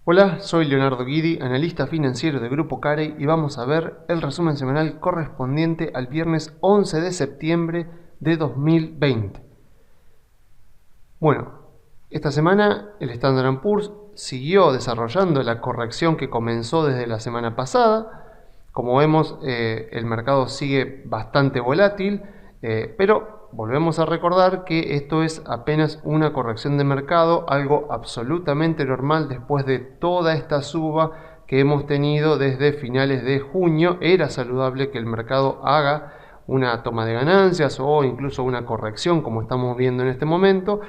Hola, soy Leonardo Guidi, analista financiero de Grupo Carey y vamos a ver el resumen semanal correspondiente al viernes 11 de septiembre de 2020. Bueno, esta semana el Standard & Poor's siguió desarrollando la corrección que comenzó desde la semana pasada. Como vemos, el mercado sigue bastante volátil, pero volvemos a recordar que esto es apenas una corrección de mercado, algo absolutamente normal después de toda esta suba que hemos tenido desde finales de junio. Era saludable que el mercado haga una toma de ganancias o incluso una corrección como estamos viendo en este momento.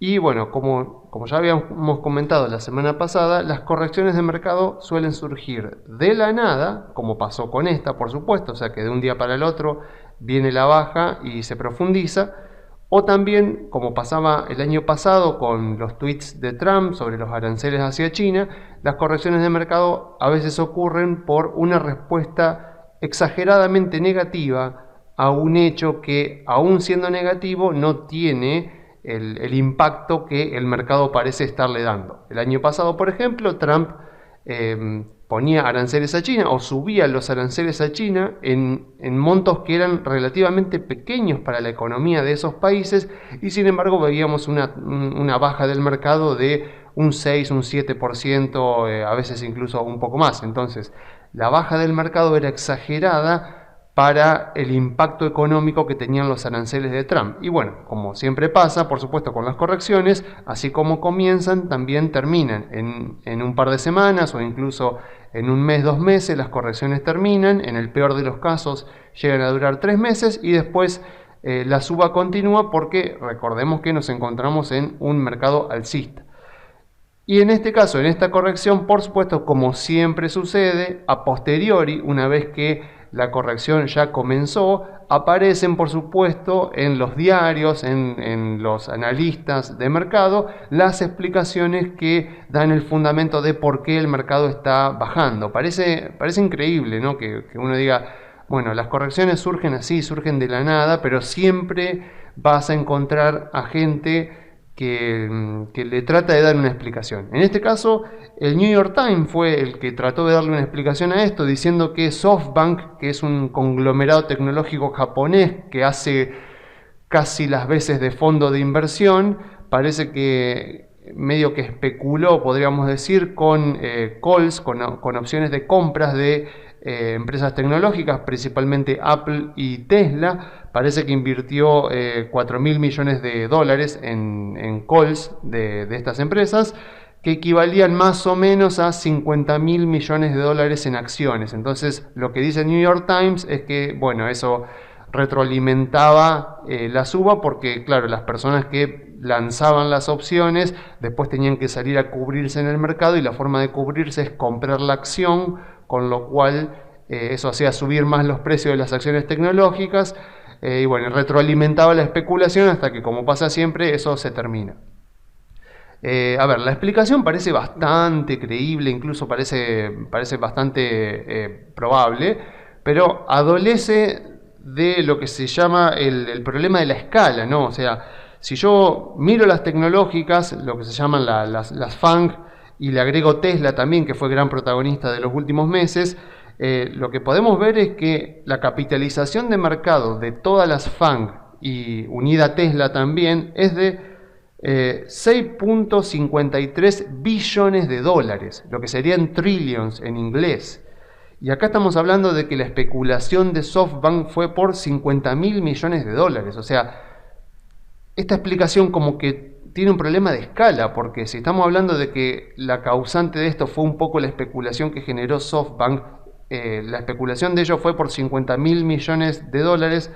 Y bueno, como ya habíamos comentado la semana pasada, las correcciones de mercado suelen surgir de la nada, como pasó con esta, por supuesto, o sea que de un día para el otro viene la baja y se profundiza, o también, como pasaba el año pasado con los tweets de Trump sobre los aranceles hacia China, las correcciones de mercado a veces ocurren por una respuesta exageradamente negativa a un hecho que, aún siendo negativo, no tiene el impacto que el mercado parece estarle dando. El año pasado, por ejemplo, Trump ponía aranceles a China o subía los aranceles a China en montos que eran relativamente pequeños para la economía de esos países, y sin embargo veíamos una baja del mercado de un 6, un 7%, a veces incluso un poco más. Entonces, la baja del mercado era exagerada para el impacto económico que tenían los aranceles de Trump. Y bueno, como siempre pasa, por supuesto, con las correcciones, así como comienzan, también terminan. En un par de semanas o incluso en un mes, 2 meses, las correcciones terminan. En el peor de los casos llegan a durar 3 meses y después la suba continúa, porque recordemos que nos encontramos en un mercado alcista. Y en este caso, en esta corrección, por supuesto, como siempre sucede, a posteriori, una vez que la corrección ya comenzó, aparecen, por supuesto, en los diarios, en los analistas de mercado, las explicaciones que dan el fundamento de por qué el mercado está bajando. Parece increíble, ¿no? Que uno diga, bueno, las correcciones surgen así, surgen de la nada, pero siempre vas a encontrar a gente que le trata de dar una explicación. En este caso, el New York Times fue el que trató de darle una explicación a esto, diciendo que SoftBank, que es un conglomerado tecnológico japonés que hace casi las veces de fondo de inversión, parece que medio que especuló, podríamos decir, con calls, con opciones de compras de empresas tecnológicas, principalmente Apple y Tesla. Parece que invirtió 4.000 millones de dólares en calls de estas empresas, que equivalían más o menos a 50.000 millones de dólares en acciones. Entonces, lo que dice el New York Times es que, bueno, eso retroalimentaba la suba, porque, claro, las personas que lanzaban las opciones después tenían que salir a cubrirse en el mercado, y la forma de cubrirse es comprar la acción, con lo cual eso hacía subir más los precios de las acciones tecnológicas. Y bueno, retroalimentaba la especulación hasta que, como pasa siempre, eso se termina. A ver, la explicación parece bastante creíble, incluso parece bastante probable, pero adolece de lo que se llama el problema de la escala, ¿no? O sea, si yo miro las tecnológicas, lo que se llaman las FANG, y le agrego Tesla también, que fue gran protagonista de los últimos meses, lo que podemos ver es que la capitalización de mercado de todas las FANG, y unida Tesla también, es de 6.53 billones de dólares, lo que serían trillions en inglés. Y acá estamos hablando de que la especulación de SoftBank fue por 50.000 millones de dólares. O sea, esta explicación como que tiene un problema de escala, porque si estamos hablando de que la causante de esto fue un poco la especulación que generó SoftBank, la especulación de ello fue por 50.000 millones de dólares,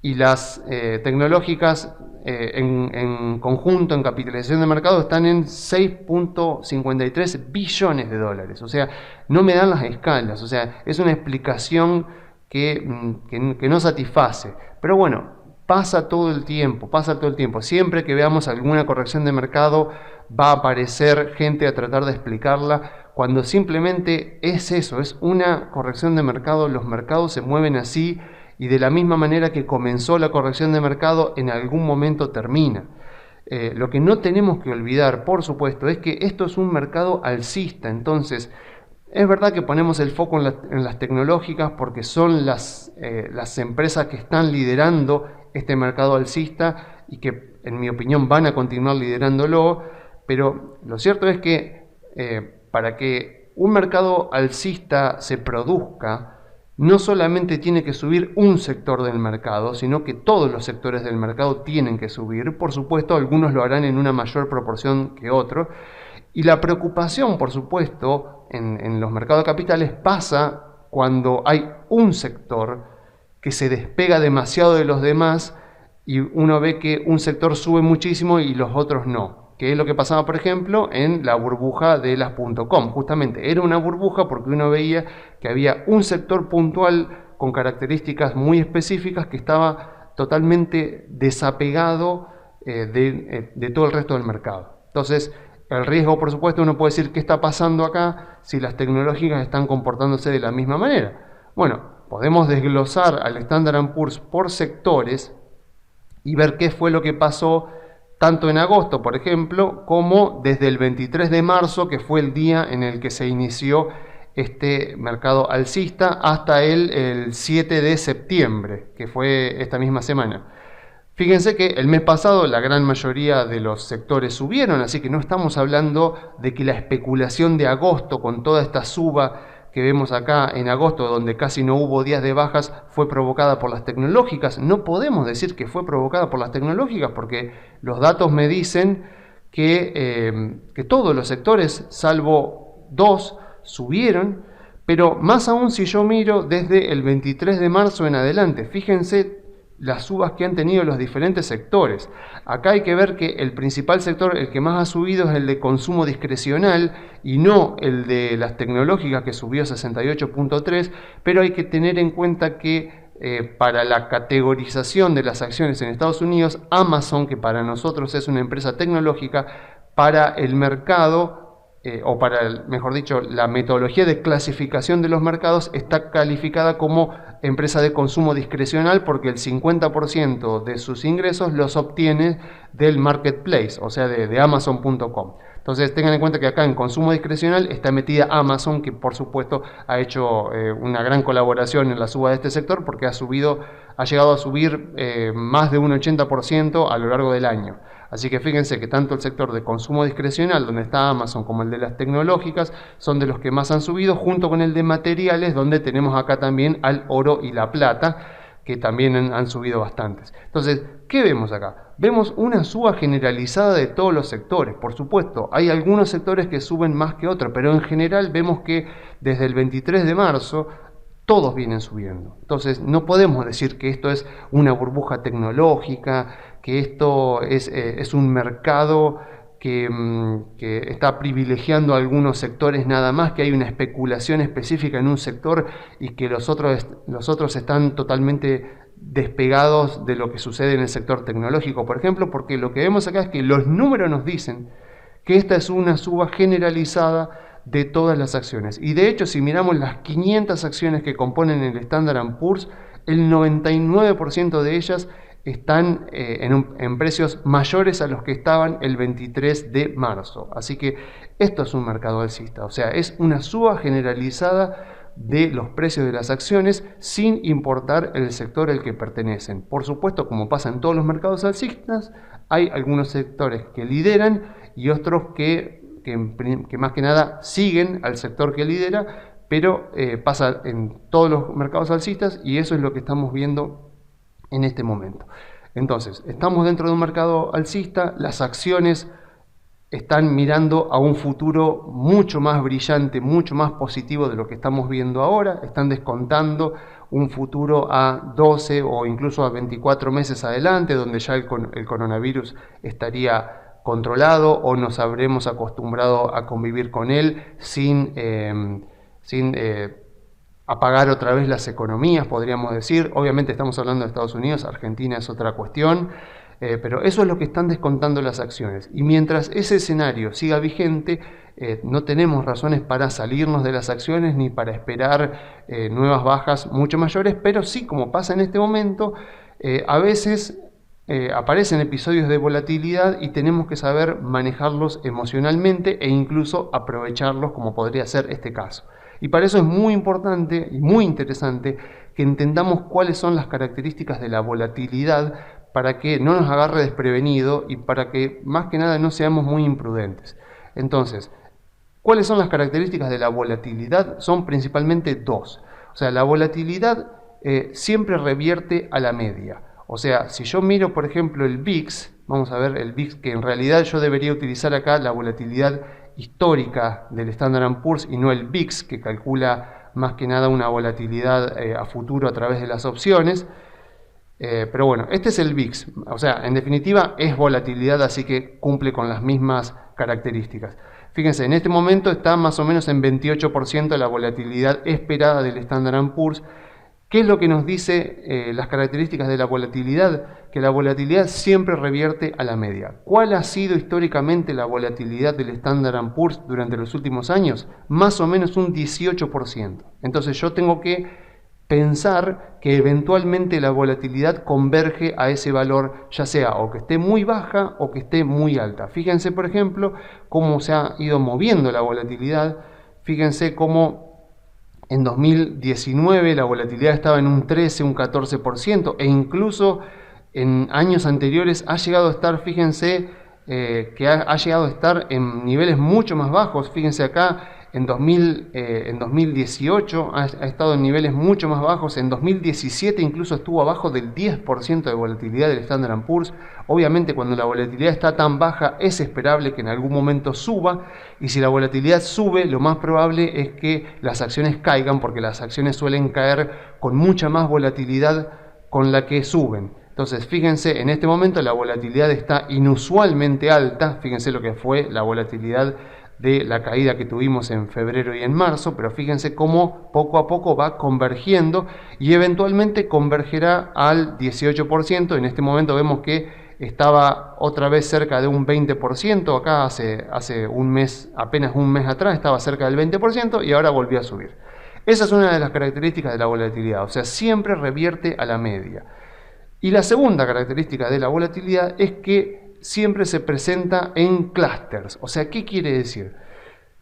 y las tecnológicas en conjunto, en capitalización de mercado, están en 6.53 billones de dólares. O sea, no me dan las escalas. O sea, es una explicación que no satisface. Pero bueno, pasa todo el tiempo. Siempre que veamos alguna corrección de mercado, va a aparecer gente a tratar de explicarla, cuando simplemente es eso, es una corrección de mercado. Los mercados se mueven así, y de la misma manera que comenzó la corrección de mercado, en algún momento termina. Lo que no tenemos que olvidar, por supuesto, es que esto es un mercado alcista. Entonces, es verdad que ponemos el foco en las tecnológicas porque son las empresas que están liderando este mercado alcista y que, en mi opinión, van a continuar liderándolo, pero lo cierto es que para que un mercado alcista se produzca, no solamente tiene que subir un sector del mercado, sino que todos los sectores del mercado tienen que subir. Por supuesto, algunos lo harán en una mayor proporción que otros. Y la preocupación, por supuesto, en los mercados de capitales pasa cuando hay un sector que se despega demasiado de los demás y uno ve que un sector sube muchísimo y los otros no. Que es lo que pasaba, por ejemplo, en la burbuja de las .com. Justamente era una burbuja porque uno veía que había un sector puntual con características muy específicas que estaba totalmente desapegado de todo el resto del mercado. Entonces, el riesgo, por supuesto, uno puede decir qué está pasando acá si las tecnológicas están comportándose de la misma manera. Bueno, podemos desglosar al Standard & Poor's por sectores y ver qué fue lo que pasó tanto en agosto, por ejemplo, como desde el 23 de marzo, que fue el día en el que se inició este mercado alcista, hasta el 7 de septiembre, que fue esta misma semana. Fíjense que el mes pasado la gran mayoría de los sectores subieron, así que no estamos hablando de que la especulación de agosto con toda esta suba que vemos acá en agosto, donde casi no hubo días de bajas, fue provocada por las tecnológicas. No podemos decir que fue provocada por las tecnológicas porque los datos me dicen que todos los sectores, salvo dos, subieron, pero más aún si yo miro desde el 23 de marzo en adelante, fíjense las subas que han tenido los diferentes sectores. Acá hay que ver que el principal sector, el que más ha subido, es el de consumo discrecional y no el de las tecnológicas, que subió 68.3, pero hay que tener en cuenta que para la categorización de las acciones en Estados Unidos, Amazon, que para nosotros es una empresa tecnológica, para el mercado, o para, mejor dicho, la metodología de clasificación de los mercados, está calificada como empresa de consumo discrecional porque el 50% de sus ingresos los obtiene del marketplace, o sea, de Amazon.com. Entonces tengan en cuenta que acá en consumo discrecional está metida Amazon, que por supuesto ha hecho una gran colaboración en la suba de este sector porque ha llegado a subir más de un 80% a lo largo del año. Así que fíjense que tanto el sector de consumo discrecional, donde está Amazon, como el de las tecnológicas, son de los que más han subido, junto con el de materiales, donde tenemos acá también al oro y la plata, que también han subido bastantes. Entonces, ¿qué vemos acá? Vemos una suba generalizada de todos los sectores. Por supuesto, hay algunos sectores que suben más que otros, pero en general vemos que desde el 23 de marzo todos vienen subiendo. Entonces, no podemos decir que esto es una burbuja tecnológica, que esto es un mercado que está privilegiando a algunos sectores nada más, que hay una especulación específica en un sector y que los otros están totalmente despegados de lo que sucede en el sector tecnológico, por ejemplo, porque lo que vemos acá es que los números nos dicen que esta es una suba generalizada de todas las acciones. Y de hecho, si miramos las 500 acciones que componen el Standard & Poor's, el 99% de ellas están en precios mayores a los que estaban el 23 de marzo. Así que esto es un mercado alcista, o sea, es una suba generalizada de los precios de las acciones sin importar el sector al que pertenecen. Por supuesto, como pasa en todos los mercados alcistas, hay algunos sectores que lideran y otros que más que nada siguen al sector que lidera, pero pasa en todos los mercados alcistas y eso es lo que estamos viendo en este momento. Entonces, estamos dentro de un mercado alcista, las acciones están mirando a un futuro mucho más brillante, mucho más positivo de lo que estamos viendo ahora, están descontando un futuro a 12 o incluso a 24 meses adelante, donde ya el coronavirus estaría controlado o nos habremos acostumbrado a convivir con él sin apagar otra vez las economías, podríamos decir. Obviamente estamos hablando de Estados Unidos, Argentina es otra cuestión, pero eso es lo que están descontando las acciones. Y mientras ese escenario siga vigente, no tenemos razones para salirnos de las acciones ni para esperar nuevas bajas mucho mayores, pero sí, como pasa en este momento, a veces aparecen episodios de volatilidad y tenemos que saber manejarlos emocionalmente e incluso aprovecharlos, como podría ser este caso. Y para eso es muy importante y muy interesante que entendamos cuáles son las características de la volatilidad para que no nos agarre desprevenido y para que más que nada no seamos muy imprudentes. Entonces, ¿cuáles son las características de la volatilidad? Son principalmente dos. O sea, la volatilidad siempre revierte a la media. O sea, si yo miro, por ejemplo, el VIX, vamos a ver el VIX, que en realidad yo debería utilizar acá la volatilidad histórica del Standard & Poor's y no el VIX, que calcula más que nada una volatilidad a futuro a través de las opciones. Pero bueno, este es el VIX. O sea, en definitiva es volatilidad, así que cumple con las mismas características. Fíjense, en este momento está más o menos en 28% la volatilidad esperada del Standard & Poor's. ¿Qué es lo que nos dice las características de la volatilidad? Que la volatilidad siempre revierte a la media. ¿Cuál ha sido históricamente la volatilidad del Standard & Poor's durante los últimos años? Más o menos un 18%. Entonces yo tengo que pensar que eventualmente la volatilidad converge a ese valor, ya sea o que esté muy baja o que esté muy alta. Fíjense, por ejemplo, cómo se ha ido moviendo la volatilidad. Fíjense cómo en 2019 la volatilidad estaba en un 13, un 14%, e incluso en años anteriores ha llegado a estar, fíjense, que ha llegado a estar en niveles mucho más bajos. Fíjense acá, en 2018 ha estado en niveles mucho más bajos. En 2017 incluso estuvo abajo del 10% de volatilidad del Standard & Poor's. Obviamente cuando la volatilidad está tan baja es esperable que en algún momento suba, y si la volatilidad sube lo más probable es que las acciones caigan, porque las acciones suelen caer con mucha más volatilidad con la que suben. Entonces fíjense, en este momento la volatilidad está inusualmente alta. Fíjense lo que fue la volatilidad de la caída que tuvimos en febrero y en marzo, pero fíjense cómo poco a poco va convergiendo y eventualmente convergerá al 18%. En este momento vemos que estaba otra vez cerca de un 20%, acá hace un mes, apenas un mes atrás estaba cerca del 20% y ahora volvió a subir. Esa es una de las características de la volatilidad, o sea, siempre revierte a la media. Y la segunda característica de la volatilidad es que siempre se presenta en clústeres. O sea, ¿qué quiere decir?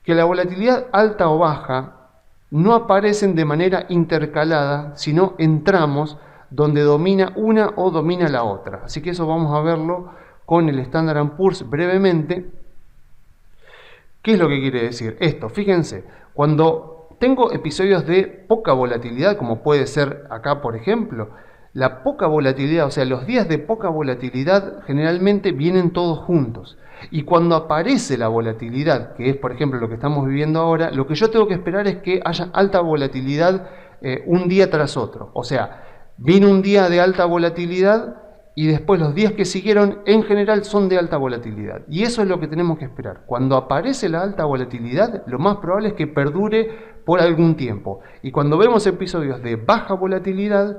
Que la volatilidad alta o baja no aparecen de manera intercalada, sino en tramos donde domina una o domina la otra. Así que eso vamos a verlo con el Standard & Poor's brevemente. ¿Qué es lo que quiere decir esto? Fíjense, cuando tengo episodios de poca volatilidad, como puede ser acá por ejemplo, la poca volatilidad, o sea, los días de poca volatilidad generalmente vienen todos juntos. Y cuando aparece la volatilidad, que es por ejemplo lo que estamos viviendo ahora, lo que yo tengo que esperar es que haya alta volatilidad un día tras otro. O sea, vino un día de alta volatilidad y después los días que siguieron en general son de alta volatilidad. Y eso es lo que tenemos que esperar. Cuando aparece la alta volatilidad, lo más probable es que perdure por algún tiempo. Y cuando vemos episodios de baja volatilidad,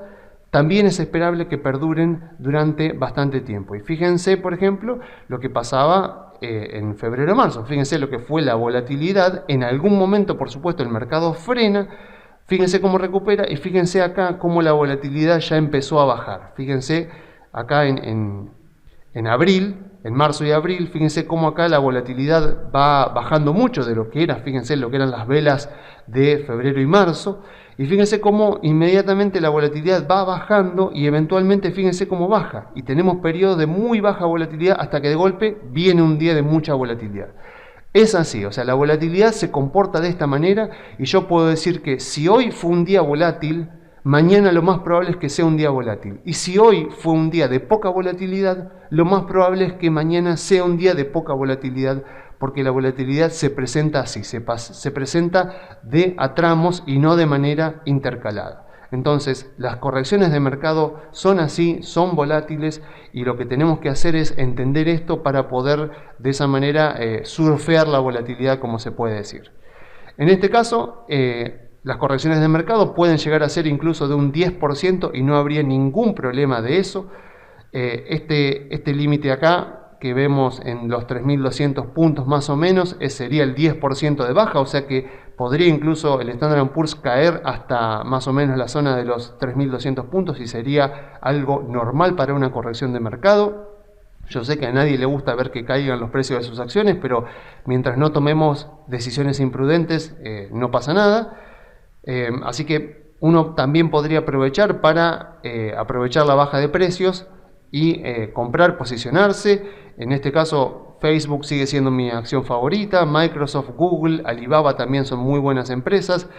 también es esperable que perduren durante bastante tiempo. Y fíjense, por ejemplo, lo que pasaba en febrero-marzo. Fíjense lo que fue la volatilidad. En algún momento, por supuesto, el mercado frena. Fíjense cómo recupera y fíjense acá cómo la volatilidad ya empezó a bajar. Fíjense acá en abril, en marzo y abril, fíjense cómo acá la volatilidad va bajando mucho de lo que era. Fíjense lo que eran las velas de febrero y marzo. Y fíjense cómo inmediatamente la volatilidad va bajando y eventualmente fíjense cómo baja. Y tenemos periodos de muy baja volatilidad hasta que de golpe viene un día de mucha volatilidad. Es así, o sea, la volatilidad se comporta de esta manera y yo puedo decir que si hoy fue un día volátil, mañana lo más probable es que sea un día volátil. Y si hoy fue un día de poca volatilidad, lo más probable es que mañana sea un día de poca volatilidad, porque la volatilidad se presenta así, se presenta de a tramos y no de manera intercalada. Entonces, las correcciones de mercado son así, son volátiles, y lo que tenemos que hacer es entender esto para poder de esa manera surfear la volatilidad, como se puede decir. En este caso, las correcciones de mercado pueden llegar a ser incluso de un 10% y no habría ningún problema de eso. Este límite acá que vemos en los 3.200 puntos más o menos, sería el 10% de baja, o sea que podría incluso el Standard & Poor's caer hasta más o menos la zona de los 3.200 puntos y sería algo normal para una corrección de mercado. Yo sé que a nadie le gusta ver que caigan los precios de sus acciones, pero mientras no tomemos decisiones imprudentes, no pasa nada. Así que uno también podría aprovechar para aprovechar la baja de precios y comprar, posicionarse. En este caso, Facebook sigue siendo mi acción favorita, Microsoft, Google, Alibaba también son muy buenas empresas.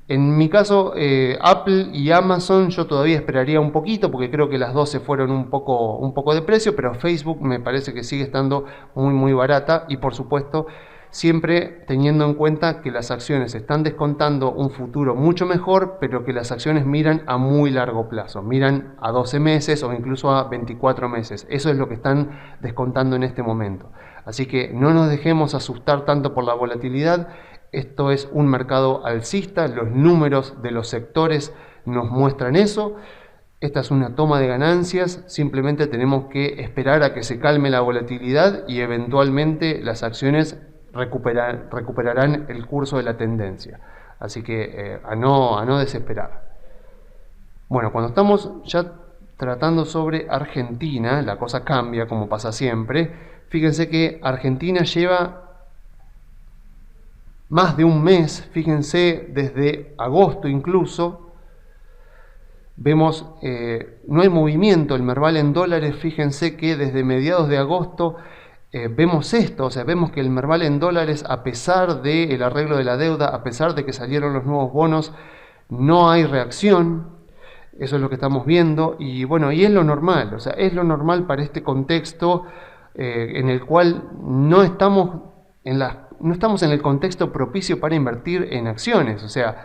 En mi caso, Apple y Amazon yo todavía esperaría un poquito porque creo que las dos se fueron un poco de precio, pero Facebook me parece que sigue estando muy barata y por supuesto siempre teniendo en cuenta que las acciones están descontando un futuro mucho mejor, pero que las acciones miran a muy largo plazo, miran a 12 meses o incluso a 24 meses. Eso es lo que están descontando en este momento. Así que no nos dejemos asustar tanto por la volatilidad. Esto es un mercado alcista, los números de los sectores nos muestran eso. Esta es una toma de ganancias, simplemente tenemos que esperar a que se calme la volatilidad y eventualmente las acciones recuperarán el curso de la tendencia. Así que a no desesperar. Bueno, cuando estamos ya tratando sobre Argentina, la cosa cambia como pasa siempre. Fíjense que Argentina lleva más de un mes, fíjense, desde agosto incluso, vemos no hay movimiento, el Merval en dólares, fíjense que desde mediados de agosto vemos esto, o sea, vemos que el Merval en dólares, a pesar del arreglo de la deuda, a pesar de que salieron los nuevos bonos, no hay reacción. Eso es lo que estamos viendo y bueno, y es lo normal, o sea, es lo normal para este contexto en el cual no estamos en el contexto propicio para invertir en acciones. O sea,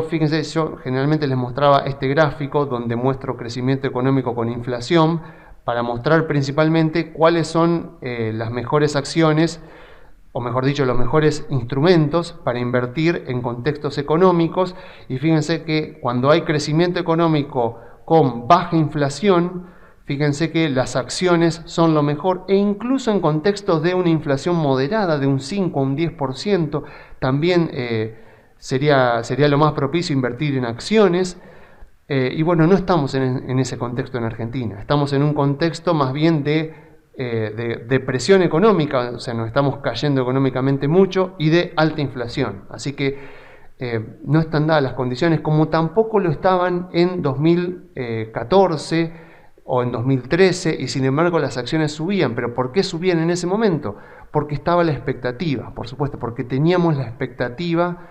fíjense, yo generalmente les mostraba este gráfico donde muestro crecimiento económico con inflación para mostrar principalmente cuáles son las mejores acciones, o mejor dicho, los mejores instrumentos para invertir en contextos económicos. Y fíjense que cuando hay crecimiento económico con baja inflación, fíjense que las acciones son lo mejor, e incluso en contextos de una inflación moderada de un 5 o un 10%, también sería lo más propicio invertir en acciones. Y bueno, no estamos en ese contexto en Argentina, estamos en un contexto más bien de depresión económica, o sea, nos estamos cayendo económicamente mucho y de alta inflación. Así que no están dadas las condiciones, como tampoco lo estaban en 2014 o en 2013, y sin embargo las acciones subían. ¿Pero por qué subían en ese momento? Porque estaba la expectativa, por supuesto, porque teníamos la expectativa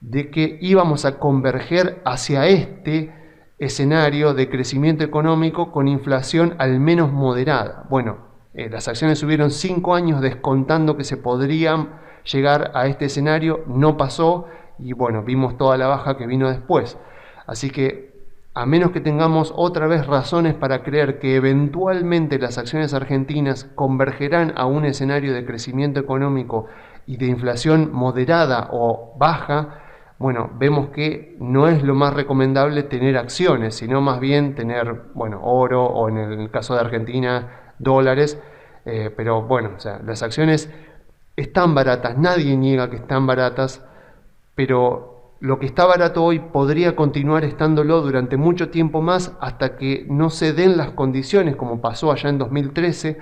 de que íbamos a converger hacia este escenario de crecimiento económico con inflación al menos moderada. Bueno, las acciones subieron 5 años descontando que se podrían llegar a este escenario, no pasó y bueno, vimos toda la baja que vino después. Así que a menos que tengamos otra vez razones para creer que eventualmente las acciones argentinas convergerán a un escenario de crecimiento económico y de inflación moderada o baja, bueno, vemos que no es lo más recomendable tener acciones, sino más bien tener, bueno, oro o en el caso de Argentina, dólares. Pero bueno, o sea, las acciones están baratas, nadie niega que están baratas, pero lo que está barato hoy podría continuar estándolo durante mucho tiempo más hasta que no se den las condiciones, como pasó allá en 2013,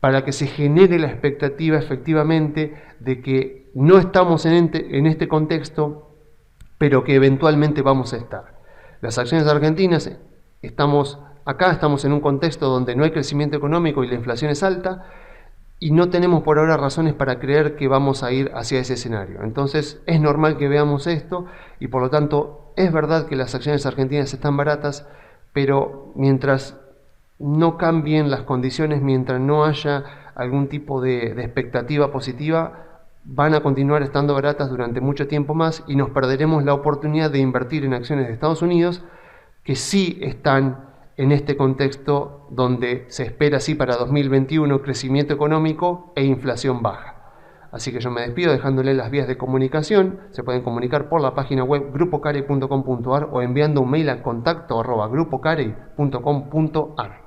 para que se genere la expectativa efectivamente de que no estamos en este contexto, pero que eventualmente vamos a estar. Las acciones argentinas, estamos en un contexto donde no hay crecimiento económico y la inflación es alta, y no tenemos por ahora razones para creer que vamos a ir hacia ese escenario. Entonces es normal que veamos esto y por lo tanto es verdad que las acciones argentinas están baratas, pero mientras no cambien las condiciones, mientras no haya algún tipo de expectativa positiva, van a continuar estando baratas durante mucho tiempo más y nos perderemos la oportunidad de invertir en acciones de Estados Unidos que sí están en este contexto donde se espera sí para 2021 crecimiento económico e inflación baja. Así que yo me despido dejándole las vías de comunicación. Se pueden comunicar por la página web grupocarey.com.ar o enviando un mail a contacto@grupocarey.com.ar.